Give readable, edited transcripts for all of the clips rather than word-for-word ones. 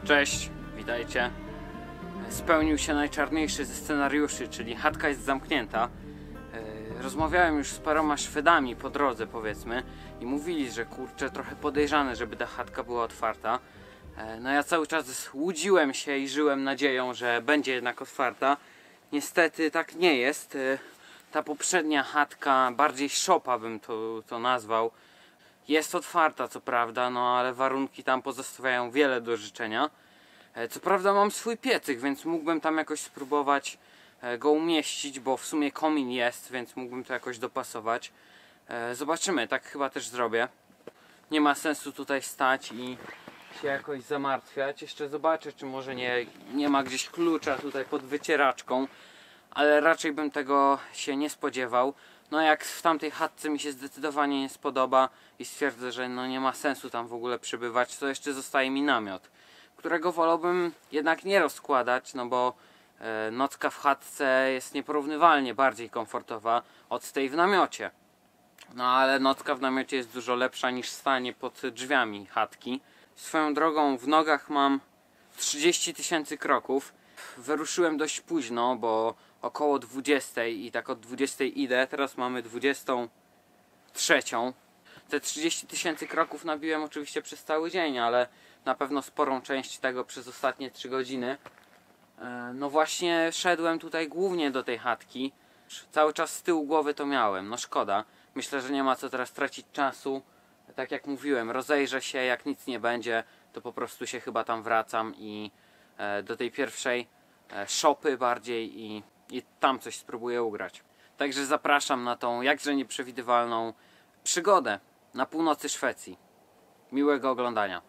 Cześć, witajcie. Spełnił się najczarniejszy ze scenariuszy, czyli chatka jest zamknięta. Rozmawiałem już z paroma Szwedami po drodze, powiedzmy, i mówili, że kurczę, trochę podejrzane, żeby ta chatka była otwarta. No ja cały czas łudziłem się i żyłem nadzieją, że będzie jednak otwarta. Niestety tak nie jest. Ta poprzednia chatka, bardziej szopa bym to nazwał, jest otwarta co prawda, no ale warunki tam pozostawiają wiele do życzenia. Co prawda mam swój piecyk, więc mógłbym tam jakoś spróbować go umieścić, bo w sumie komin jest, więc mógłbym to jakoś dopasować. Zobaczymy, tak chyba też zrobię. Nie ma sensu tutaj stać i się jakoś zamartwiać. Jeszcze zobaczę, czy może nie ma gdzieś klucza tutaj pod wycieraczką, ale raczej bym tego się nie spodziewał. No jak w tamtej chatce mi się zdecydowanie nie spodoba i stwierdzę, że no nie ma sensu tam w ogóle przebywać, to jeszcze zostaje mi namiot, którego wolałbym jednak nie rozkładać, no bo nocka w chatce jest nieporównywalnie bardziej komfortowa od tej w namiocie. No ale nocka w namiocie jest dużo lepsza niż stanie pod drzwiami chatki. Swoją drogą w nogach mam 30 000 kroków. Wyruszyłem dość późno, bo około 20 i tak od 20 idę. Teraz mamy 23. Te 30 000 kroków nabiłem oczywiście przez cały dzień, ale na pewno sporą część tego przez ostatnie 3 godziny. No właśnie szedłem tutaj głównie do tej chatki. Cały czas z tyłu głowy to miałem, no szkoda. Myślę, że nie ma co teraz tracić czasu. Tak jak mówiłem, rozejrzę się, jak nic nie będzie, to po prostu się chyba tam wracam i do tej pierwszej szopy bardziej i tam coś spróbuję ugrać. Także zapraszam na tą jakże nieprzewidywalną przygodę na północy Szwecji. Miłego oglądania.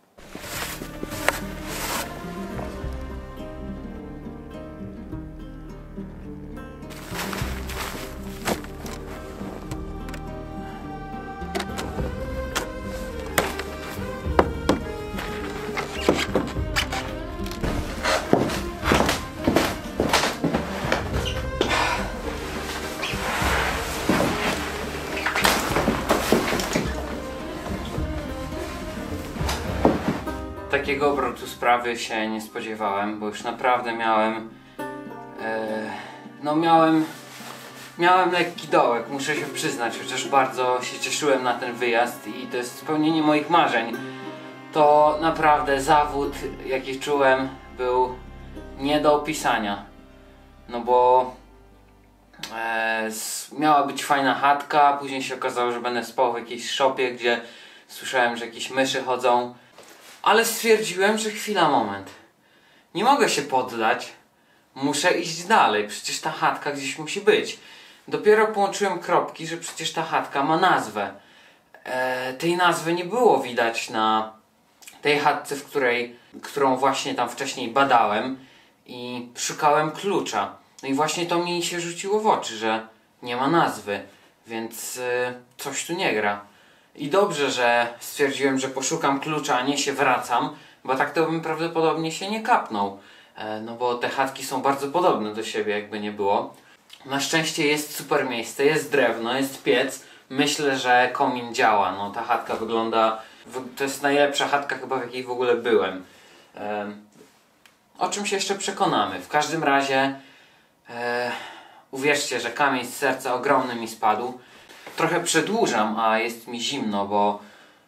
Takiego obrotu sprawy się nie spodziewałem, bo już naprawdę miałem lekki dołek, muszę się przyznać, chociaż bardzo się cieszyłem na ten wyjazd i to jest spełnienie moich marzeń. To naprawdę zawód, jaki czułem, był nie do opisania. No bo miała być fajna chatka, później się okazało, że będę spał w jakiejś szopie, gdzie słyszałem, że jakieś myszy chodzą. Ale stwierdziłem, że chwila, moment. Nie mogę się poddać. Muszę iść dalej. Przecież ta chatka gdzieś musi być. Dopiero połączyłem kropki, że przecież ta chatka ma nazwę. Tej nazwy nie było widać na tej chatce, którą właśnie tam wcześniej badałem. I szukałem klucza. No i właśnie to mi się rzuciło w oczy, że nie ma nazwy. Więc coś tu nie gra. I dobrze, że stwierdziłem, że poszukam klucza, a nie się wracam, bo tak to bym prawdopodobnie się nie kapnął. No bo te chatki są bardzo podobne do siebie, jakby nie było. Na szczęście jest super miejsce, jest drewno, jest piec. Myślę, że komin działa. No ta chatka wygląda... To jest najlepsza chatka chyba, w jakiej w ogóle byłem. O czym się jeszcze przekonamy. W każdym razie uwierzcie, że kamień z serca ogromny mi spadł. Trochę przedłużam, a jest mi zimno, bo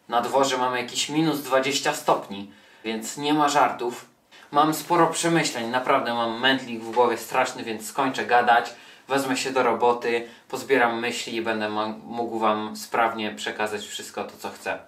na dworze mamy jakieś minus 20 stopni, więc nie ma żartów. Mam sporo przemyśleń, naprawdę mam mętlik w głowie straszny, więc skończę gadać, wezmę się do roboty, pozbieram myśli i będę mógł wam sprawnie przekazać wszystko to, co chcę.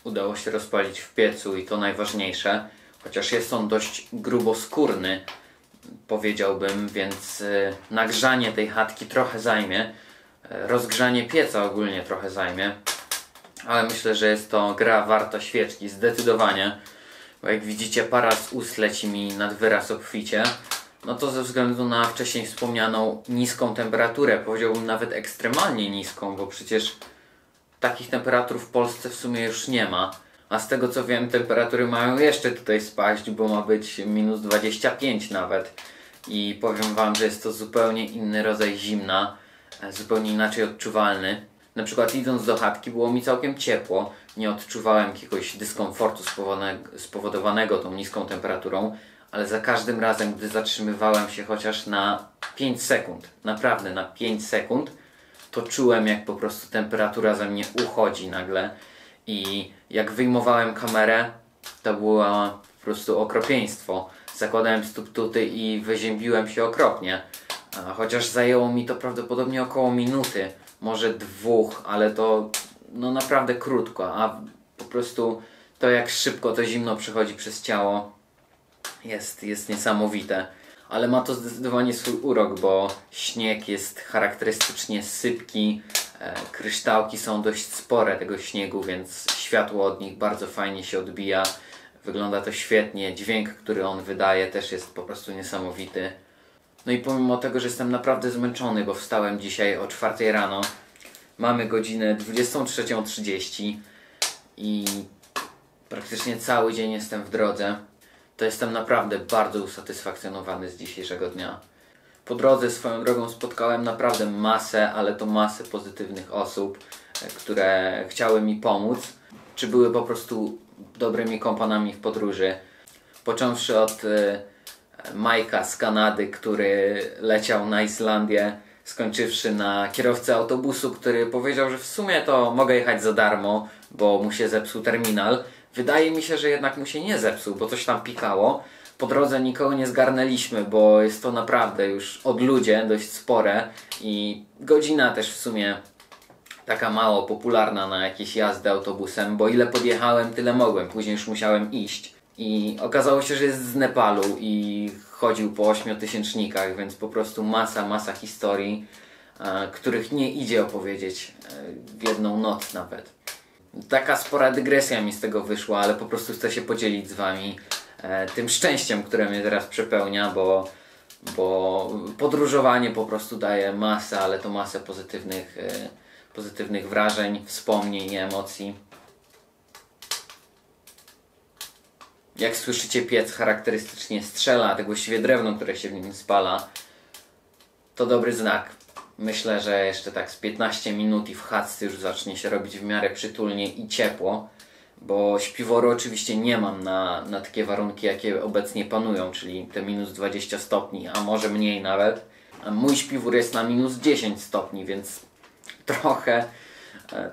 Udało się rozpalić w piecu i to najważniejsze, chociaż jest on dość gruboskórny, powiedziałbym, więc nagrzanie tej chatki trochę zajmie, rozgrzanie pieca ogólnie trochę zajmie, ale myślę, że jest to gra warta świeczki, zdecydowanie, bo jak widzicie para z ust leci mi nad wyraz obficie, no to ze względu na wcześniej wspomnianą niską temperaturę, powiedziałbym nawet ekstremalnie niską, bo przecież takich temperatur w Polsce w sumie już nie ma. A z tego co wiem, temperatury mają jeszcze tutaj spaść, bo ma być minus 25 nawet. I powiem wam, że jest to zupełnie inny rodzaj zimna, zupełnie inaczej odczuwalny. Na przykład idąc do chatki było mi całkiem ciepło, nie odczuwałem jakiegoś dyskomfortu spowodowanego tą niską temperaturą, ale za każdym razem, gdy zatrzymywałem się chociaż na 5 sekund, naprawdę na 5 sekund, to czułem, jak po prostu temperatura ze mnie uchodzi nagle i jak wyjmowałem kamerę, to było po prostu okropieństwo. Zakładałem subtuty i wyziębiłem się okropnie. Chociaż zajęło mi to prawdopodobnie około minuty, może 2, ale to no naprawdę krótko, a po prostu to jak szybko to zimno przechodzi przez ciało jest niesamowite. Ale ma to zdecydowanie swój urok, bo śnieg jest charakterystycznie sypki, kryształki są dość spore tego śniegu, więc światło od nich bardzo fajnie się odbija. Wygląda to świetnie, dźwięk, który on wydaje też jest po prostu niesamowity. No i pomimo tego, że jestem naprawdę zmęczony, bo wstałem dzisiaj o 4 rano, mamy godzinę 23:30 i praktycznie cały dzień jestem w drodze, to jestem naprawdę bardzo usatysfakcjonowany z dzisiejszego dnia. Po drodze swoją drogą spotkałem naprawdę masę, ale to masę pozytywnych osób, które chciały mi pomóc, czy były po prostu dobrymi kompanami w podróży. Począwszy od Majka z Kanady, który leciał na Islandię, skończywszy na kierowcę autobusu, który powiedział, że w sumie to mogę jechać za darmo, bo mu się zepsuł terminal. Wydaje mi się, że jednak mu się nie zepsuł, bo coś tam pikało. Po drodze nikogo nie zgarnęliśmy, bo jest to naprawdę już odludzie dość spore i godzina też w sumie taka mało popularna na jakieś jazdy autobusem, bo ile podjechałem, tyle mogłem. Później już musiałem iść. I okazało się, że jest z Nepalu i chodził po 8000-nikach, więc po prostu masa historii, których nie idzie opowiedzieć w jedną noc nawet. Taka spora dygresja mi z tego wyszła, ale po prostu chcę się podzielić z wami tym szczęściem, które mnie teraz przepełnia, bo podróżowanie po prostu daje masę, ale to masę pozytywnych wrażeń, wspomnień i emocji. Jak słyszycie, piec charakterystycznie strzela, a tak właściwie drewno, które się w nim spala, to dobry znak. Myślę, że jeszcze tak z 15 minut i w chatce już zacznie się robić w miarę przytulnie i ciepło, bo śpiworu oczywiście nie mam na takie warunki, jakie obecnie panują, czyli te minus 20 stopni, a może mniej nawet. Mój śpiwór jest na minus 10 stopni, więc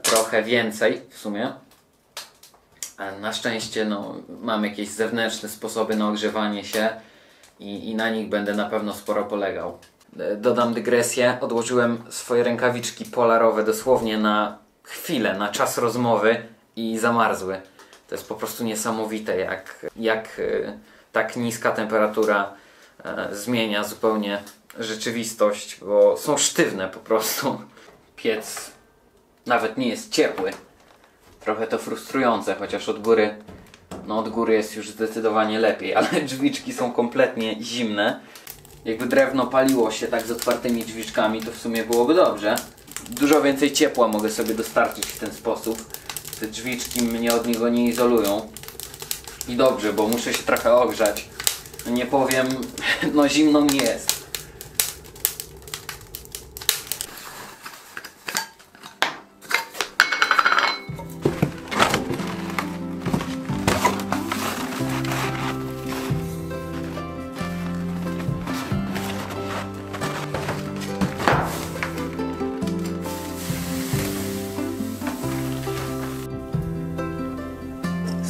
trochę więcej w sumie. Na szczęście mam jakieś zewnętrzne sposoby na ogrzewanie się i na nich będę na pewno sporo polegał. Dodam dygresję, odłożyłem swoje rękawiczki polarowe dosłownie na chwilę, na czas rozmowy i zamarzły. To jest po prostu niesamowite, jak tak niska temperatura zmienia zupełnie rzeczywistość, bo są sztywne po prostu. Piec nawet nie jest ciepły. Trochę to frustrujące, chociaż od góry jest już zdecydowanie lepiej, ale drzwiczki są kompletnie zimne. Jakby drewno paliło się tak z otwartymi drzwiczkami, to w sumie byłoby dobrze. Dużo więcej ciepła mogę sobie dostarczyć w ten sposób. Te drzwiczki mnie od niego nie izolują. I dobrze, bo muszę się trochę ogrzać. Nie powiem, zimno mi jest.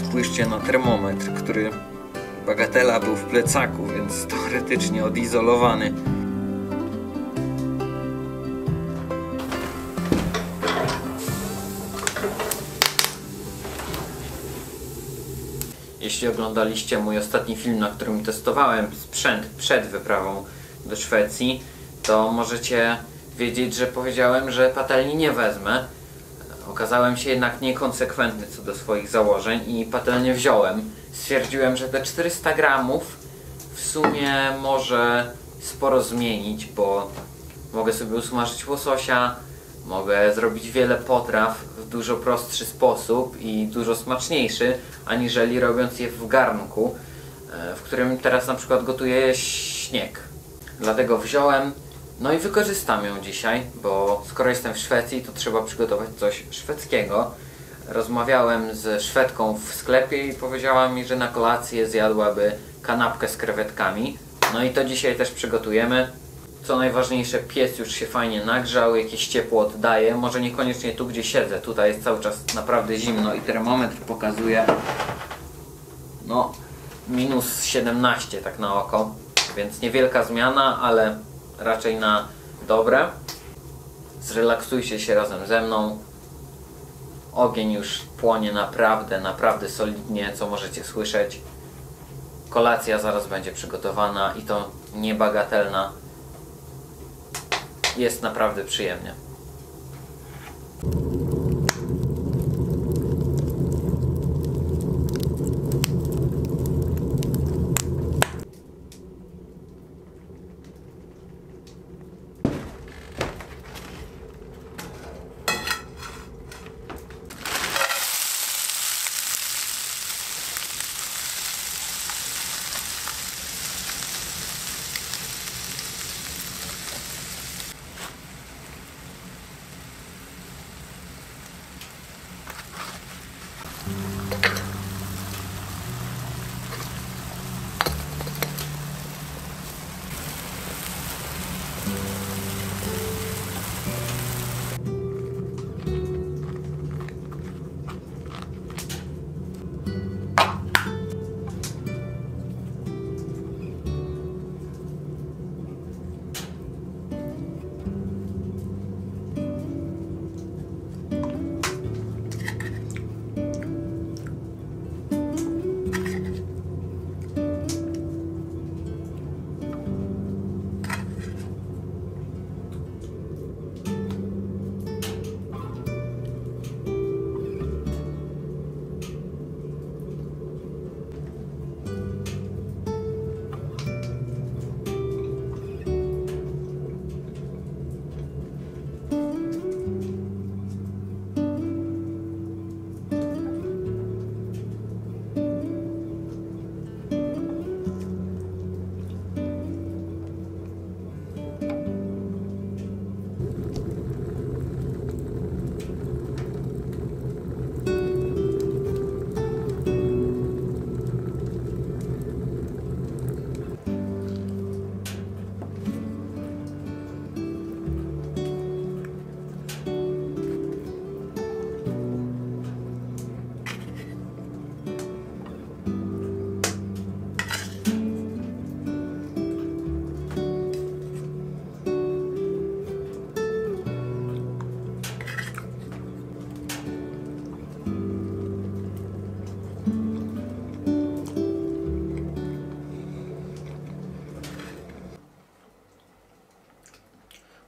Spójrzcie na termometr, który bagatela był w plecaku, więc teoretycznie odizolowany. Jeśli oglądaliście mój ostatni film, na którym testowałem sprzęt przed wyprawą do Szwecji, to możecie wiedzieć, że powiedziałem, że patelni nie wezmę. Okazałem się jednak niekonsekwentny co do swoich założeń i patelnię wziąłem. Stwierdziłem, że te 400 gramów w sumie może sporo zmienić, bo mogę sobie usmażyć łososia, mogę zrobić wiele potraw w dużo prostszy sposób i dużo smaczniejszy, aniżeli robiąc je w garnku, w którym teraz na przykład gotuję śnieg. Dlatego wziąłem, i wykorzystam ją dzisiaj, bo skoro jestem w Szwecji, to trzeba przygotować coś szwedzkiego. Rozmawiałem ze Szwedką w sklepie i powiedziała mi, że na kolację zjadłaby kanapkę z krewetkami. I to dzisiaj też przygotujemy. Co najważniejsze, piec już się fajnie nagrzał, jakieś ciepło oddaje. Może niekoniecznie tu, gdzie siedzę. Tutaj jest cały czas naprawdę zimno i termometr pokazuje minus 17 tak na oko. Więc niewielka zmiana, ale raczej na dobre. Zrelaksujcie się razem ze mną. Ogień już płonie naprawdę solidnie, co możecie słyszeć. Kolacja zaraz będzie przygotowana i to niebagatelna. Jest naprawdę przyjemnie.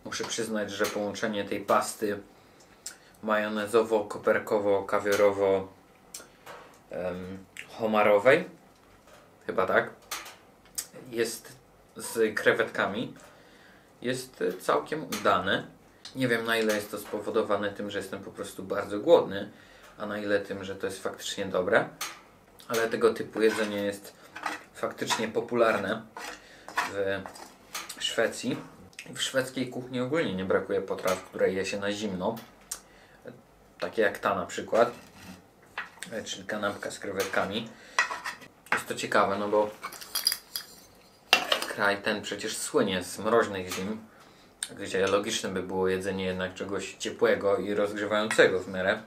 Muszę przyznać, że połączenie tej pasty majonezowo-koperkowo-kawiorowo-homarowej, chyba tak, jest z krewetkami, jest całkiem udane. Nie wiem, na ile jest to spowodowane tym, że jestem po prostu bardzo głodny, a na ile tym, że to jest faktycznie dobre. Ale tego typu jedzenie jest faktycznie popularne w Szwecji. W szwedzkiej kuchni ogólnie nie brakuje potraw, które je się na zimno. Takie jak ta na przykład, czyli kanapka z krewetkami. Jest to ciekawe, no bo kraj ten przecież słynie z mroźnych zim, gdzie logiczne by było jedzenie jednak czegoś ciepłego i rozgrzewającego w miarę.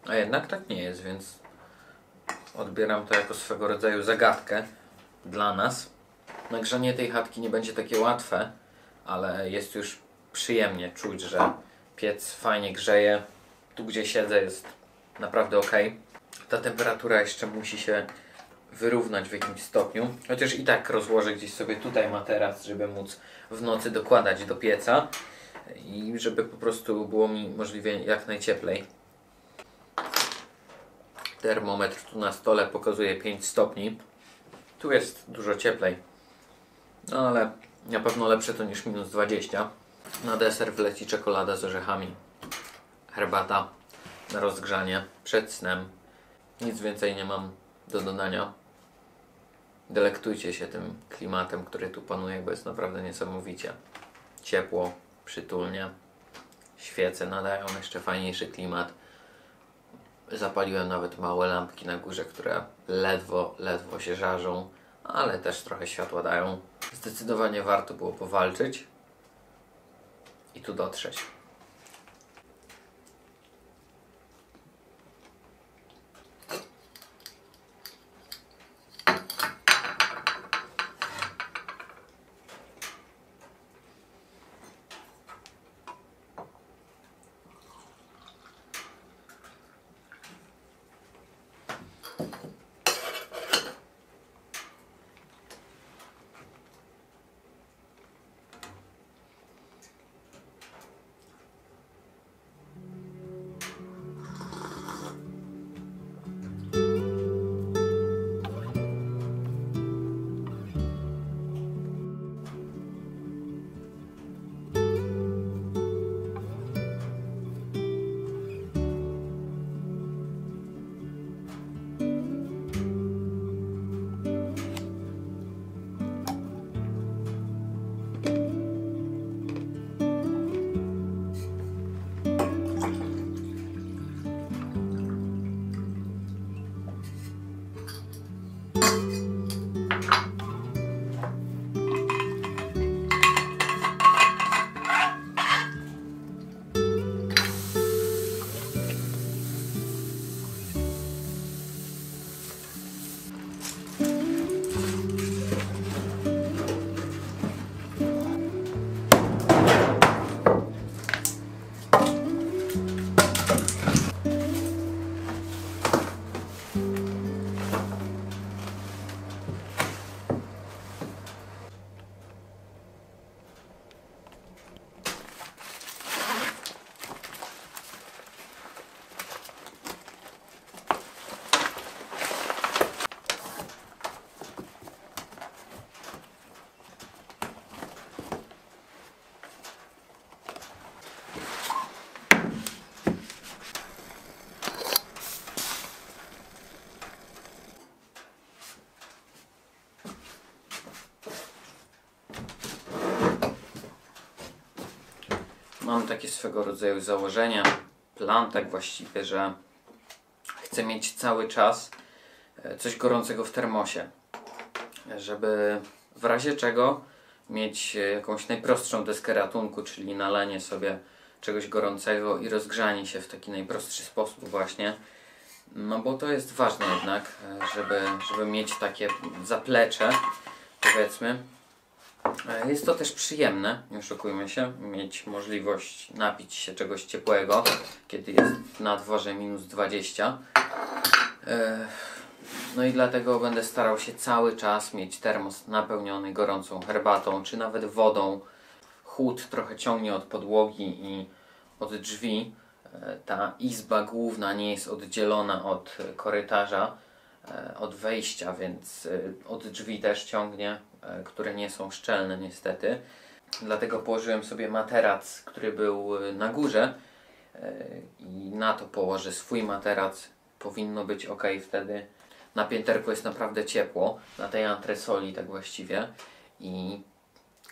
A jednak tak nie jest, więc odbieram to jako swego rodzaju zagadkę dla nas. Nagrzanie tej chatki nie będzie takie łatwe, ale jest już przyjemnie czuć, że piec fajnie grzeje. Tu gdzie siedzę jest naprawdę ok. Ta temperatura jeszcze musi się wyrównać w jakimś stopniu. Chociaż i tak rozłożę gdzieś sobie tutaj materac, żeby móc w nocy dokładać do pieca i żeby po prostu było mi możliwie jak najcieplej. Termometr tu na stole pokazuje 5 stopni. Tu jest dużo cieplej. No ale na pewno lepsze to niż minus 20. Na deser wleci czekolada z orzechami. Herbata na rozgrzanie przed snem. Nic więcej nie mam do dodania. Delektujcie się tym klimatem, który tu panuje, bo jest naprawdę niesamowicie ciepło, przytulnie. Świece nadają jeszcze fajniejszy klimat. Zapaliłem nawet małe lampki na górze, które ledwo się żarzą, ale też trochę światła dają. Zdecydowanie warto było powalczyć i tu dotrzeć. Mam takie swego rodzaju założenie, plan tak właściwie, że chcę mieć cały czas coś gorącego w termosie, żeby w razie czego mieć jakąś najprostszą deskę ratunku, czyli nalanie sobie czegoś gorącego i rozgrzanie się w taki najprostszy sposób właśnie. No bo to jest ważne jednak, żeby mieć takie zaplecze, powiedzmy. Jest to też przyjemne, nie oszukujmy się, mieć możliwość napić się czegoś ciepłego, kiedy jest na dworze minus 20. No i dlatego będę starał się cały czas mieć termos napełniony gorącą herbatą, czy nawet wodą chłód trochę ciągnie od podłogi i od drzwi. Ta izba główna nie jest oddzielona od korytarza, od wejścia, więc od drzwi też ciągnie, które nie są szczelne niestety. Dlatego położyłem sobie materac, który był na górze i na to położę swój materac. Powinno być ok wtedy. Na pięterku jest naprawdę ciepło, na tej antresoli tak właściwie i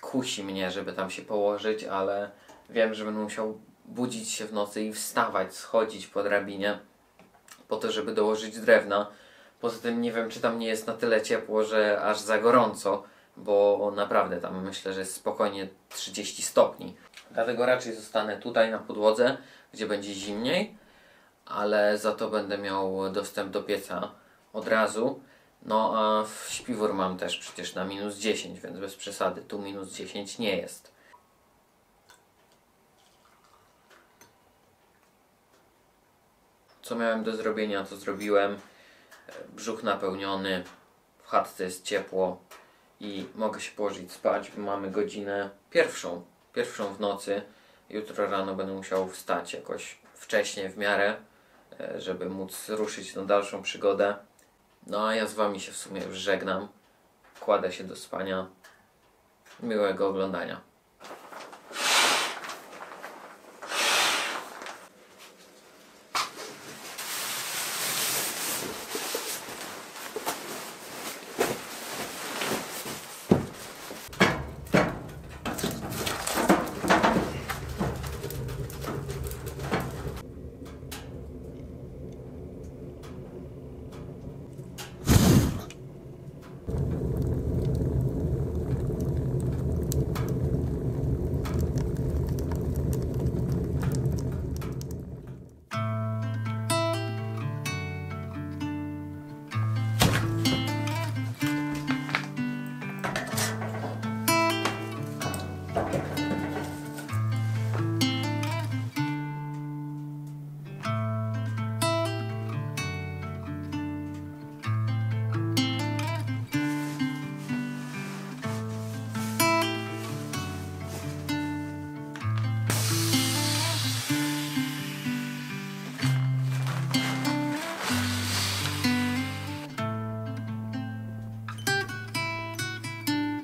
kusi mnie, żeby tam się położyć, ale wiem, że będę musiał budzić się w nocy i wstawać, schodzić po drabinie po to, żeby dołożyć drewna. Poza tym nie wiem, czy tam nie jest na tyle ciepło, że aż za gorąco, bo naprawdę tam myślę, że jest spokojnie 30 stopni. Dlatego raczej zostanę tutaj na podłodze, gdzie będzie zimniej, ale za to będę miał dostęp do pieca od razu. No a w śpiwór mam też przecież na -10, więc bez przesady, tu -10 nie jest. Co miałem do zrobienia, to zrobiłem. Brzuch napełniony, w chatce jest ciepło i mogę się położyć spać, bo mamy godzinę pierwszą w nocy. Jutro rano będę musiał wstać jakoś wcześniej w miarę, żeby móc ruszyć na dalszą przygodę. No a ja z wami się w sumie już żegnam. Kładę się do spania. Miłego oglądania.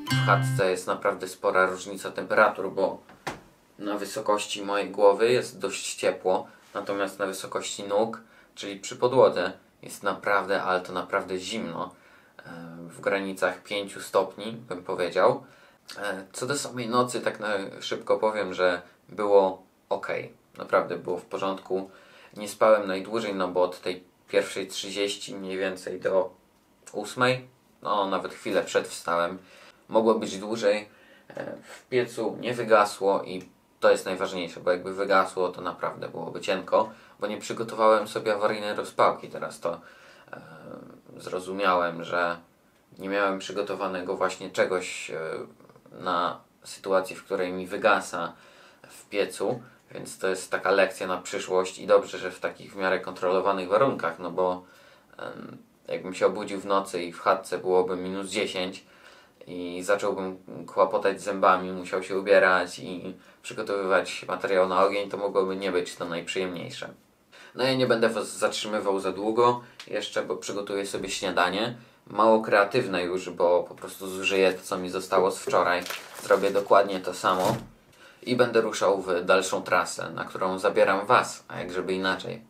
W chatce jest naprawdę spora różnica temperatur, bo na wysokości mojej głowy jest dość ciepło, natomiast na wysokości nóg, czyli przy podłodze, jest naprawdę, ale to naprawdę zimno. W granicach 5 stopni bym powiedział. Co do samej nocy, tak na szybko powiem, że było ok. Naprawdę było w porządku. Nie spałem najdłużej, no bo od tej 1:30 mniej więcej do 8, no nawet chwilę przed wstałem. Mogło być dłużej. W piecu nie wygasło i to jest najważniejsze, bo jakby wygasło, to naprawdę byłoby cienko, bo nie przygotowałem sobie awaryjnej rozpałki. Teraz to zrozumiałem, że nie miałem przygotowanego właśnie czegoś na sytuację, w której mi wygasa w piecu, więc to jest taka lekcja na przyszłość i dobrze, że w takich w miarę kontrolowanych warunkach, no bo jakbym się obudził w nocy i w chatce byłoby -10 i zacząłbym kłapotać zębami, musiał się ubierać i przygotowywać materiał na ogień, to mogłoby nie być to najprzyjemniejsze. No ja nie będę was zatrzymywał za długo jeszcze, bo przygotuję sobie śniadanie. Mało kreatywne już, bo po prostu zużyję to, co mi zostało z wczoraj. Zrobię dokładnie to samo i będę ruszał w dalszą trasę, na którą zabieram was, a jak żeby inaczej.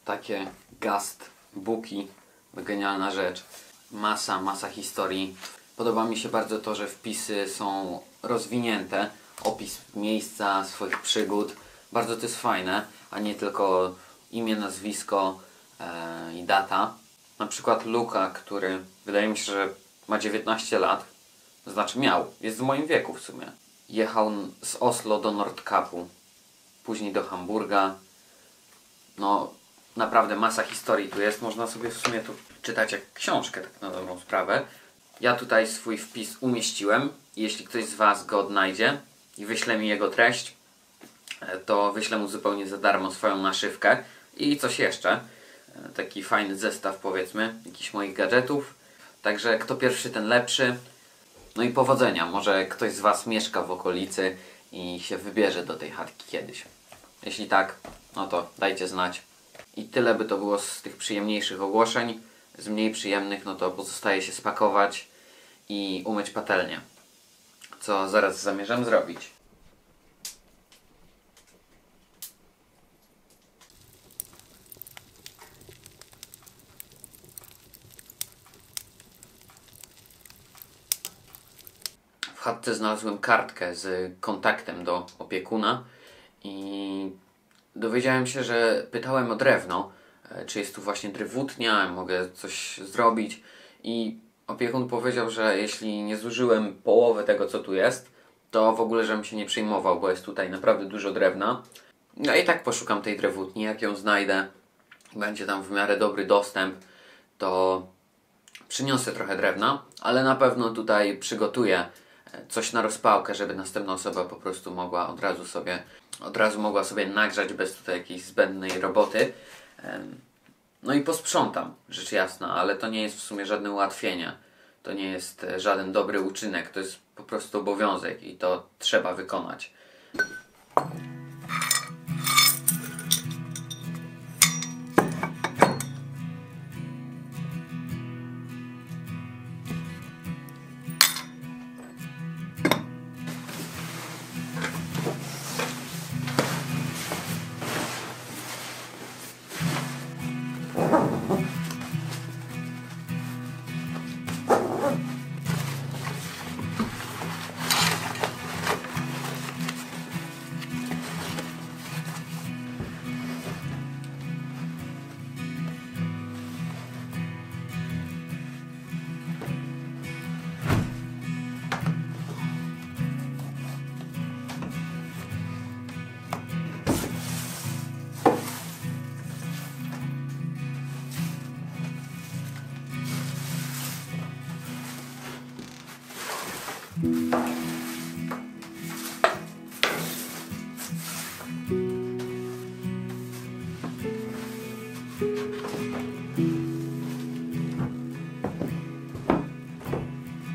takie gast booki, genialna rzecz. Masa historii. Podoba mi się bardzo to, że wpisy są rozwinięte. Opis miejsca, swoich przygód. Bardzo to jest fajne, a nie tylko imię, nazwisko i data. Na przykład Luka, który wydaje mi się, że ma 19 lat. To znaczy miał. Jest w moim wieku w sumie. Jechał z Oslo do Nordkapu. Później do Hamburga. No, naprawdę masa historii tu jest. Można sobie w sumie tu czytać jak książkę, tak na dobrą sprawę. Ja tutaj swój wpis umieściłem. Jeśli ktoś z Was go odnajdzie i wyśle mi jego treść, to wyślę mu zupełnie za darmo swoją naszywkę i coś jeszcze. Taki fajny zestaw, powiedzmy, jakichś moich gadżetów. Także kto pierwszy, ten lepszy. No i powodzenia. Może ktoś z Was mieszka w okolicy i się wybierze do tej chatki kiedyś. Jeśli tak, no to dajcie znać. I tyle by to było z tych przyjemniejszych ogłoszeń. Z mniej przyjemnych, no to pozostaje się spakować i umyć patelnię. Co zaraz zamierzam zrobić. W chatce znalazłem kartkę z kontaktem do opiekuna i dowiedziałem się, że pytałem o drewno, czy jest tu właśnie drewutnia, mogę coś zrobić i opiekun powiedział, że jeśli nie zużyłem połowy tego, co tu jest, to w ogóle żebym się nie przejmował, bo jest tutaj naprawdę dużo drewna. No i tak poszukam tej drewutni, jak ją znajdę, będzie tam w miarę dobry dostęp, to przyniosę trochę drewna, ale na pewno tutaj przygotuję coś na rozpałkę, żeby następna osoba po prostu mogła od razu mogła sobie nagrzać bez tutaj jakiejś zbędnej roboty. No i posprzątam, rzecz jasna, ale to nie jest w sumie żadne ułatwienie. To nie jest żaden dobry uczynek, to jest po prostu obowiązek i to trzeba wykonać.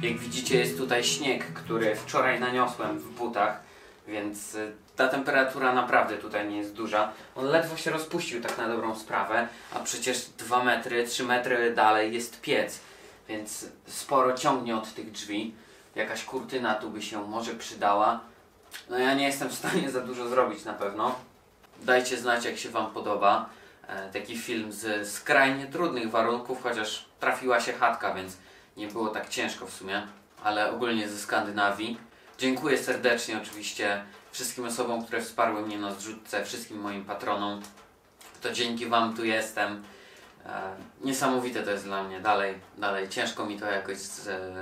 Jak widzicie, jest tutaj śnieg, który wczoraj naniosłem w butach, więc ta temperatura naprawdę tutaj nie jest duża. On ledwo się rozpuścił tak na dobrą sprawę, a przecież 2 metry, 3 metry dalej jest piec, więc sporo ciągnie od tych drzwi. Jakaś kurtyna tu by się może przydała. No ja nie jestem w stanie za dużo zrobić na pewno. Dajcie znać, jak się Wam podoba. Taki film z skrajnie trudnych warunków, chociaż trafiła się chatka, więc nie było tak ciężko w sumie, ale ogólnie ze Skandynawii. Dziękuję serdecznie oczywiście wszystkim osobom, które wsparły mnie na zrzutce, wszystkim moim patronom. To dzięki Wam tu jestem. Niesamowite to jest dla mnie, dalej ciężko mi to jakoś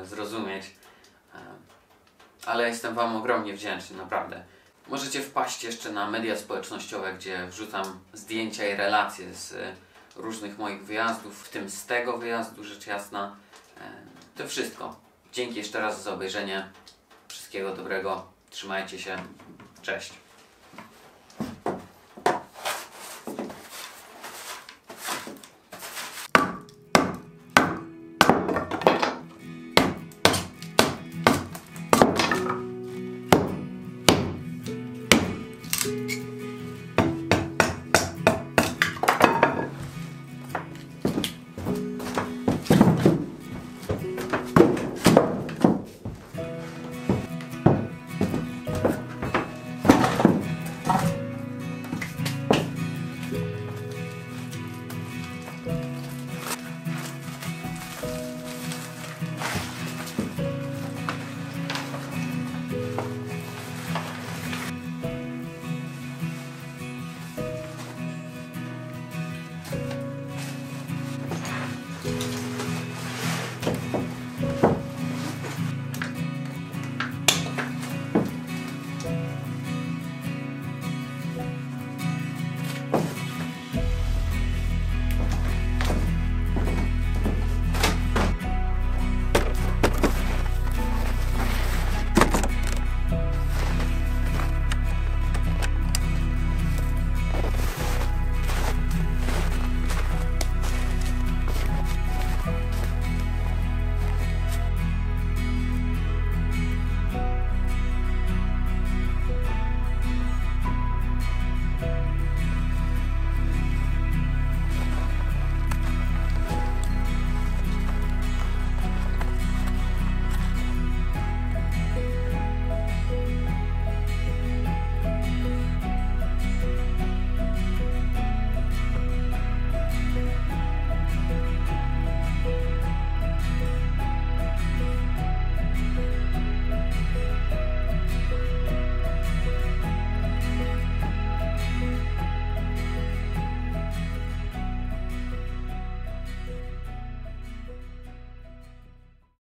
zrozumieć. Ale jestem Wam ogromnie wdzięczny, naprawdę. Możecie wpaść jeszcze na media społecznościowe, gdzie wrzucam zdjęcia i relacje z różnych moich wyjazdów, w tym z tego wyjazdu, rzecz jasna. To wszystko. Dzięki jeszcze raz za obejrzenie. Wszystkiego dobrego. Trzymajcie się. Cześć.